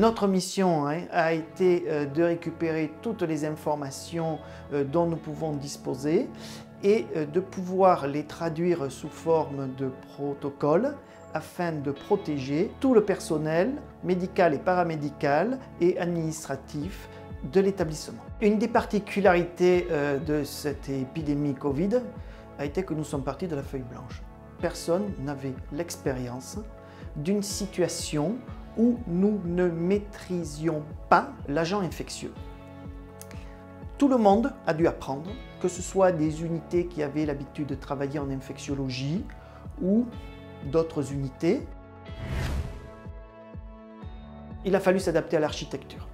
Notre mission a été de récupérer toutes les informations dont nous pouvons disposer et de pouvoir les traduire sous forme de protocoles afin de protéger tout le personnel médical et paramédical et administratif de l'établissement. Une des particularités de cette épidémie Covid a été que nous sommes partis de la feuille blanche. Personne n'avait l'expérience d'une situation où nous ne maîtrisions pas l'agent infectieux. Tout le monde a dû apprendre, que ce soit des unités qui avaient l'habitude de travailler en infectiologie ou d'autres unités. Il a fallu s'adapter à l'architecture.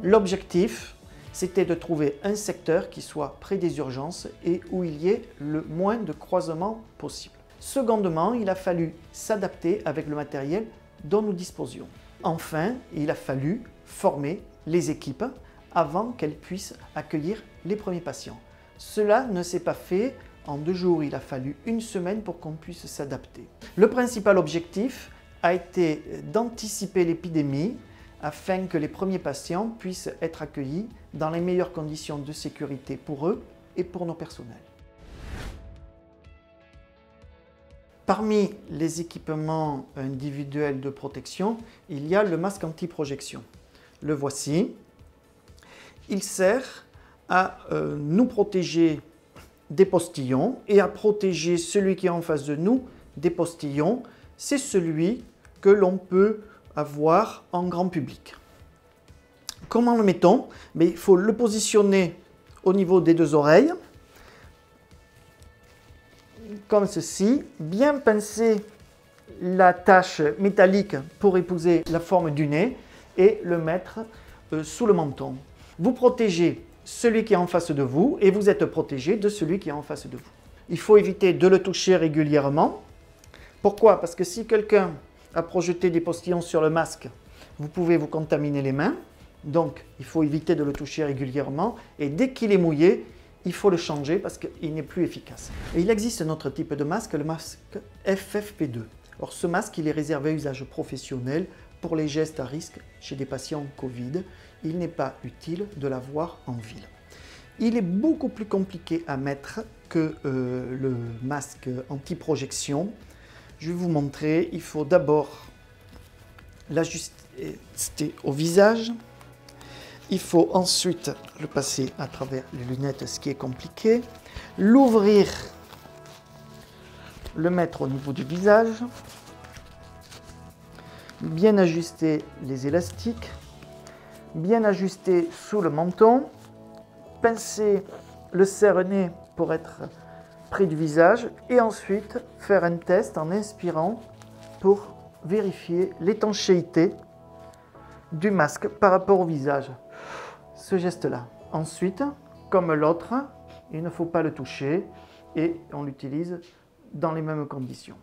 L'objectif, c'était de trouver un secteur qui soit près des urgences et où il y ait le moins de croisements possible. Secondement, il a fallu s'adapter avec le matériel dont nous disposions. Enfin, il a fallu former les équipes avant qu'elles puissent accueillir les premiers patients. Cela ne s'est pas fait en 2 jours, il a fallu 1 semaine pour qu'on puisse s'adapter. Le principal objectif a été d'anticiper l'épidémie afin que les premiers patients puissent être accueillis dans les meilleures conditions de sécurité pour eux et pour nos personnels. Parmi les équipements individuels de protection, il y a le masque anti-projection. Le voici. Il sert à nous protéger des postillons et à protéger celui qui est en face de nous des postillons. C'est celui que l'on peut avoir en grand public. Comment le mettons? Mais il faut le positionner au niveau des 2 oreilles, comme ceci, bien pincer la tache métallique pour épouser la forme du nez et le mettre sous le menton. Vous protégez celui qui est en face de vous et vous êtes protégé de celui qui est en face de vous. Il faut éviter de le toucher régulièrement. Pourquoi? Parce que si quelqu'un a projeté des postillons sur le masque, vous pouvez vous contaminer les mains. Donc, il faut éviter de le toucher régulièrement et dès qu'il est mouillé, il faut le changer parce qu'il n'est plus efficace. Et il existe un autre type de masque, le masque FFP2. Or, ce masque, il est réservé à usage professionnel pour les gestes à risque chez des patients Covid. Il n'est pas utile de l'avoir en ville. Il est beaucoup plus compliqué à mettre que le masque anti-projection. Je vais vous montrer. Il faut d'abord l'ajuster au visage. Il faut ensuite le passer à travers les lunettes, ce qui est compliqué. L'ouvrir, le mettre au niveau du visage. Bien ajuster les élastiques. Bien ajuster sous le menton. Pincer le serre-nez pour être près du visage. Et ensuite faire un test en inspirant pour vérifier l'étanchéité du masque par rapport au visage. Ce geste-là. Ensuite, comme l'autre, il ne faut pas le toucher et on l'utilise dans les mêmes conditions.